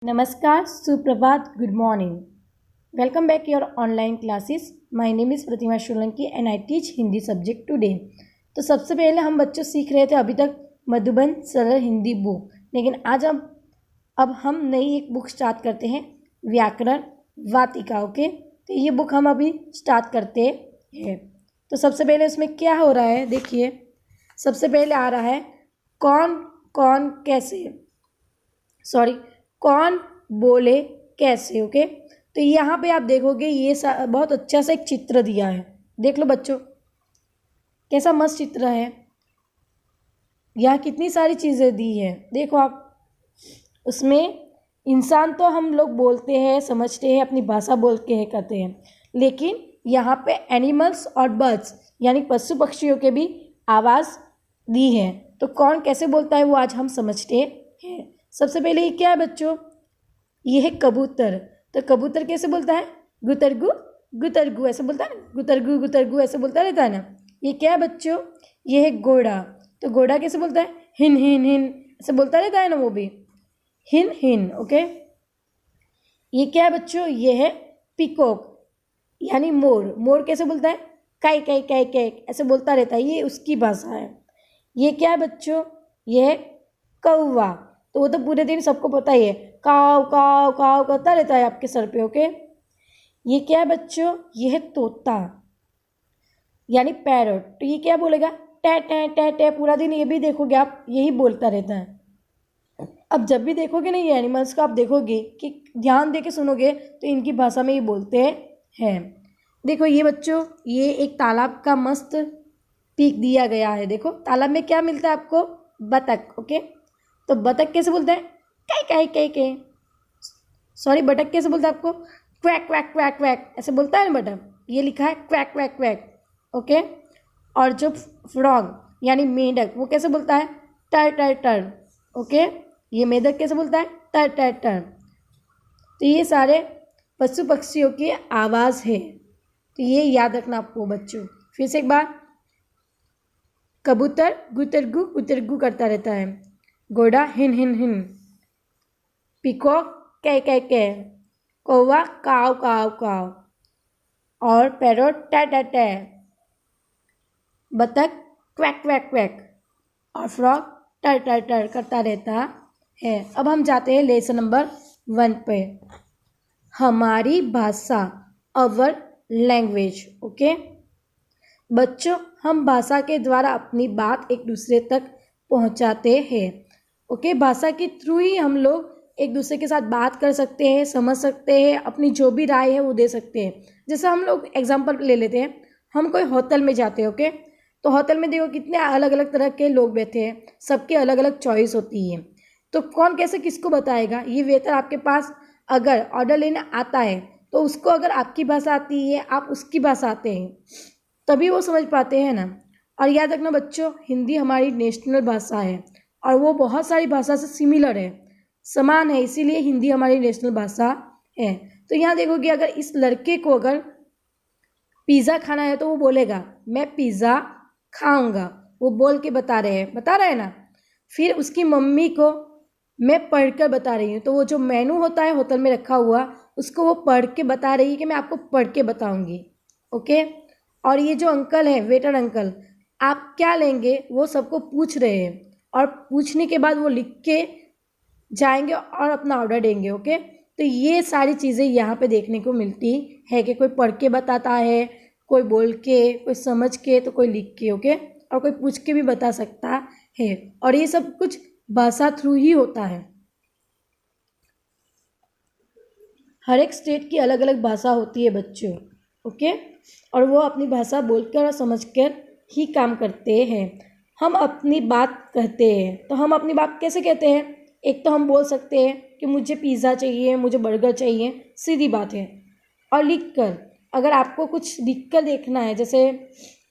नमस्कार, सुप्रभात, good morning. Welcome back your online classes. My name is Pratima Solanki and I teach Hindi subject today. तो सबसे पहले हम बच्चों सीख रहे थे अभी तक मधुबन सरल हिंदी बुक, लेकिन आज अब हम नई एक बुक स्टार्ट करते हैं, व्याकरण वाटिका. ओके, तो ये बुक हम अभी स्टार्ट करते हैं. तो सबसे पहले उसमें क्या हो रहा है देखिए. सबसे पहले आ रहा है कौन कौन कैसे, कौन बोले कैसे. ओके, तो यहाँ पे आप देखोगे ये बहुत अच्छा सा एक चित्र दिया है. देख लो बच्चों, कैसा मस्त चित्र है. यहाँ कितनी सारी चीज़ें दी है. देखो आप, उसमें इंसान तो हम लोग बोलते हैं, समझते हैं, अपनी भाषा बोल के है करते हैं, लेकिन यहाँ पे एनिमल्स और बर्ड्स यानी पशु पक्षियों के भी आवाज़ दी है. तो कौन कैसे बोलता है वो आज हम समझते हैं. सबसे पहले ये क्या है बच्चों, ये है कबूतर. तो कबूतर कैसे बोलता है, गुतरगु गुतरगु ऐसे बोलता है ना, गुतरगु गुतरगु ऐसे बोलता रहता है ना. ये क्या है बच्चों, ये है घोड़ा. तो घोड़ा कैसे बोलता है, हिन हिन हिन ऐसे बोलता रहता है ना, वो भी हिन हिन. ओके, ये क्या है बच्चों, ये है पीकॉक यानी मोर. मोर कैसे बोलता है, काई काई काई काई ऐसे बोलता रहता है, ये उसकी भाषा है. ये क्या है बच्चों, ये है कौवा. तो वो तो पूरे दिन सबको पता ही है, काव काव काव करता रहता है आपके सर पे. ओके, ये क्या है बच्चों, ये है तोता यानी पैरट. तो ये क्या बोलेगा, टे टे टे टे. पूरा दिन ये भी देखोगे आप, यही बोलता रहता है. अब जब भी देखोगे ना ये एनिमल्स को, आप देखोगे कि ध्यान दे के सुनोगे तो इनकी भाषा में ये बोलते हैं. देखो ये बच्चों, ये एक तालाब का मस्त पिक दिया गया है. देखो तालाब में क्या मिलता है आपको, बतख. ओके, तो बतख कैसे बोलता है, काई काई काई काई. बतख कैसे बोलता है आपको, क्वैक क्वैक क्वैक क्वैक ऐसे बोलता है ना बतख. ये लिखा है क्वैक क्वैक क्वैक. ओके, और जो फ्रॉग यानी मेंढक, वो कैसे बोलता है, टर टर टर. ओके, ये मेंढक कैसे बोलता है, टर टर टर. तो ये सारे पशु पक्षियों की आवाज़ है. तो ये याद रखना आपको बच्चों. फिर से एक बार, कबूतर गुतरगु गुतरगु करता रहता है, घोड़ा हिन हिन हिन, पीकॉक कै कै कै, कौवा काव काव काव, और पैरोट टे टे टे, बतख क्वैक क्वैक क्वैक, और फ्रॉग टर टर टर करता रहता है. अब हम जाते हैं लेसन नंबर 1 पे, हमारी भाषा अवर लैंग्वेज. ओके बच्चों, हम भाषा के द्वारा अपनी बात एक दूसरे तक पहुंचाते हैं. ओके, भाषा के थ्रू ही हम लोग एक दूसरे के साथ बात कर सकते हैं, समझ सकते हैं, अपनी जो भी राय है वो दे सकते हैं. जैसे हम लोग एग्जांपल ले लेते हैं, हम कोई होटल में जाते हैं. ओके, तो होटल में देखो कितने अलग अलग तरह के लोग बैठे हैं, सबकी अलग अलग चॉइस होती है. तो कौन कैसे किसको बताएगा. ये वेटर आपके पास अगर ऑर्डर लेने आता है तो उसको अगर आपकी भाषा आती है, आप उसकी भाषा आते हैं, तभी वो समझ पाते हैं ना. और याद रखना बच्चों, हिंदी हमारी नेशनल भाषा है और वो बहुत सारी भाषा से सिमिलर है, समान है, इसीलिए हिंदी हमारी नेशनल भाषा है. तो यहाँ देखोगे, अगर इस लड़के को अगर पिज़्ज़ा खाना है तो वो बोलेगा मैं पिज़्ज़ा खाऊंगा, वो बोल के बता रहा है ना. फिर उसकी मम्मी को मैं पढ़कर बता रही हूँ, तो वो जो मेनू होता है होटल में रखा हुआ, उसको वो पढ़ के बता रही है कि मैं आपको पढ़ के बताऊँगी. ओके, और ये जो अंकल है, वेटर अंकल, आप क्या लेंगे वो सबको पूछ रहे हैं, और पूछने के बाद वो लिख के जाएंगे और अपना ऑर्डर देंगे. ओके, तो ये सारी चीज़ें यहाँ पे देखने को मिलती है कि कोई पढ़ के बताता है, कोई बोल के, कोई समझ के, तो कोई लिख के. ओके, और कोई पूछ के भी बता सकता है, और ये सब कुछ भाषा थ्रू ही होता है. हर एक स्टेट की अलग अलग भाषा होती है बच्चों. ओके, और वो अपनी भाषा बोलकर और समझकर ही काम करते हैं. हम अपनी बात कहते हैं, तो हम अपनी बात कैसे कहते हैं. एक तो हम बोल सकते हैं कि मुझे पिज़्ज़ा चाहिए, मुझे बर्गर चाहिए, सीधी बात है. और लिख कर, अगर आपको कुछ लिख कर देखना है, जैसे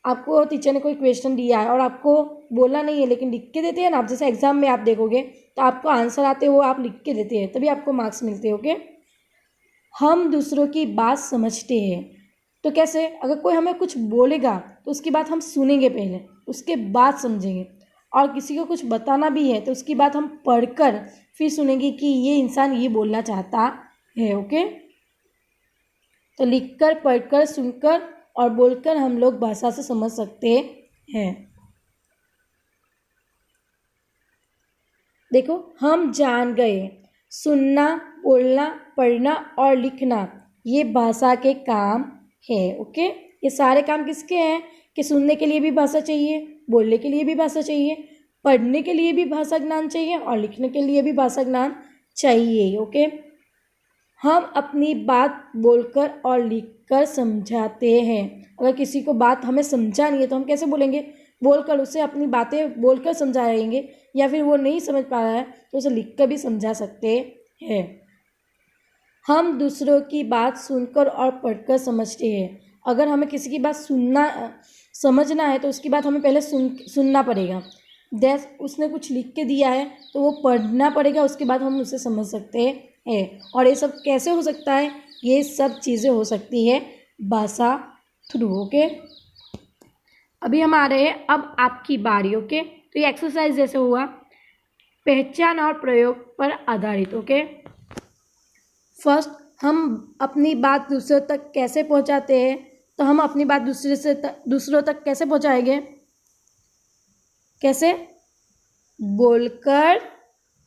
आपको टीचर ने कोई क्वेश्चन दिया है और आपको बोलना नहीं है लेकिन लिख के देते हैं ना आप, जैसे एग्जाम में आप देखोगे तो आपको आंसर आते हैं, वो आप लिख के देते हैं, तभी आपको मार्क्स मिलते हैं. ओके, हम दूसरों की बात समझते हैं. तो कैसे, अगर कोई हमें कुछ बोलेगा तो उसकी बात हम सुनेंगे पहले, उसके बाद समझेंगे. और किसी को कुछ बताना भी है तो उसकी बात हम पढ़कर फिर सुनेंगे कि ये इंसान ये बोलना चाहता है। ओके, तो लिखकर, पढ़कर, सुनकर और बोलकर हम लोग भाषा से समझ सकते हैं। देखो, हम जान गए, सुनना, बोलना, पढ़ना और लिखना ये भाषा के काम है। ओके, ये सारे काम किसके हैं कि सुनने के लिए भी भाषा चाहिए, बोलने के लिए भी भाषा चाहिए, पढ़ने के लिए भी भाषा ज्ञान चाहिए और लिखने के लिए भी भाषा ज्ञान चाहिए। ओके, हम अपनी बात बोलकर और लिखकर समझाते हैं। अगर किसी को बात हमें समझा नहीं है तो हम कैसे बोलेंगे? बोलकर उसे अपनी बातें बोलकर समझाएंगे, या फिर वो नहीं समझ पा रहा है तो उसे लिखकर भी समझा सकते हैं। हम दूसरों की बात सुनकर और पढ़कर समझते हैं। अगर हमें किसी की बात समझना है तो उसकी बात हमें पहले सुनना पड़ेगा। उसने कुछ लिख के दिया है तो वो पढ़ना पड़ेगा, उसके बाद हम उसे समझ सकते हैं। और ये सब कैसे हो सकता है? ये सब चीज़ें हो सकती है भाषा थ्रू। ओके, अभी हम आ रहे हैं अब आपकी बारी। ओके, तो ये एक्सरसाइज जैसे हुआ पहचान और प्रयोग पर आधारित। ओके, फर्स्ट हम अपनी बात दूसरों तक कैसे पहुंचाते हैं, तो हम अपनी बात दूसरों तक कैसे पहुंचाएंगे? कैसे? बोलकर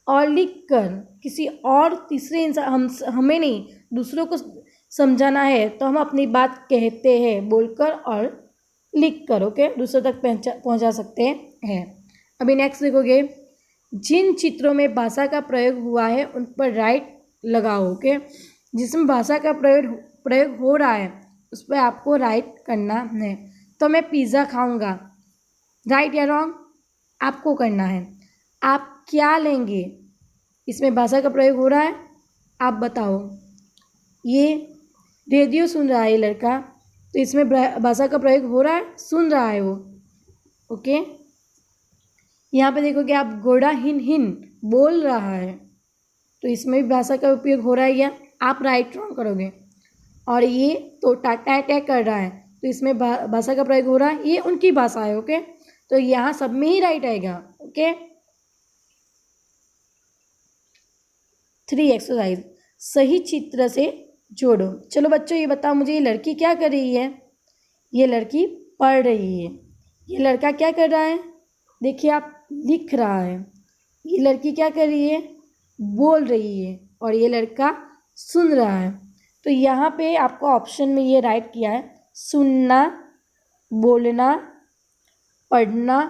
और लिखकर। किसी और तीसरे इंसान, हमें नहीं, दूसरों को समझाना है तो हम अपनी बात कहते हैं बोलकर और लिखकर। ओके, दूसरों तक पहुंचा सकते हैं। अभी नेक्स्ट देखोगे, जिन चित्रों में भाषा का प्रयोग हुआ है उन पर राइट लगाओ। ओके, जिसमें भाषा का प्रयोग हो रहा है उस पर आपको राइट करना है। तो मैं पिज़्ज़ा खाऊंगा, राइट या रॉन्ग आपको करना है। आप क्या लेंगे, इसमें भाषा का प्रयोग हो रहा है, आप बताओ। ये रेडियो सुन रहा है ये लड़का, तो इसमें भाषा का प्रयोग हो रहा है, सुन रहा है वो। ओके, यहाँ पे देखोगे आप, घोड़ा हिन हिन बोल रहा है, तो इसमें भी भाषा का उपयोग हो रहा है या आप राइट रॉन्ग करोगे। और ये तो टाटा अटैक कर रहा है, तो इसमें भाषा का प्रयोग हो रहा है, ये उनकी भाषा है। ओके, तो यहाँ सब में ही राइट आएगा। ओके, 3 एक्सरसाइज, सही चित्र से जोड़ो। चलो बच्चों ये बताओ मुझे, ये लड़की क्या कर रही है? ये लड़की पढ़ रही है। ये लड़का क्या कर रहा है? देखिए आप, लिख रहा है। ये लड़की क्या कर रही है? बोल रही है। और ये लड़का सुन रहा है। तो यहाँ पे आपको ऑप्शन में ये राइट किया है, सुनना, बोलना, पढ़ना,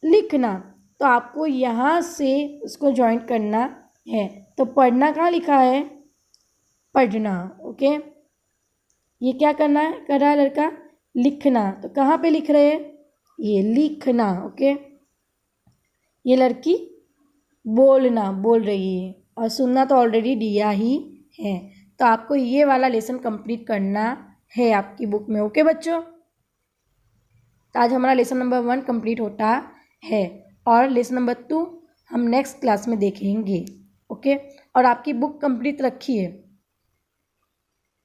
लिखना। तो आपको यहाँ से उसको जॉइंट करना है। तो पढ़ना कहाँ लिखा है? पढ़ना। ओके, ये क्या कर रहा है लड़का? लिखना। तो कहाँ पे लिख रहे हैं? ये लिखना। ओके, ये लड़की बोलना बोल रही है, और सुनना तो ऑलरेडी दिया ही है। तो आपको ये वाला लेसन कंप्लीट करना है आपकी बुक में। ओके बच्चों, तो आज हमारा लेसन नंबर 1 कंप्लीट होता है, और लेसन नंबर 2 हम नेक्स्ट क्लास में देखेंगे। ओके, और आपकी बुक कंप्लीट रखिए।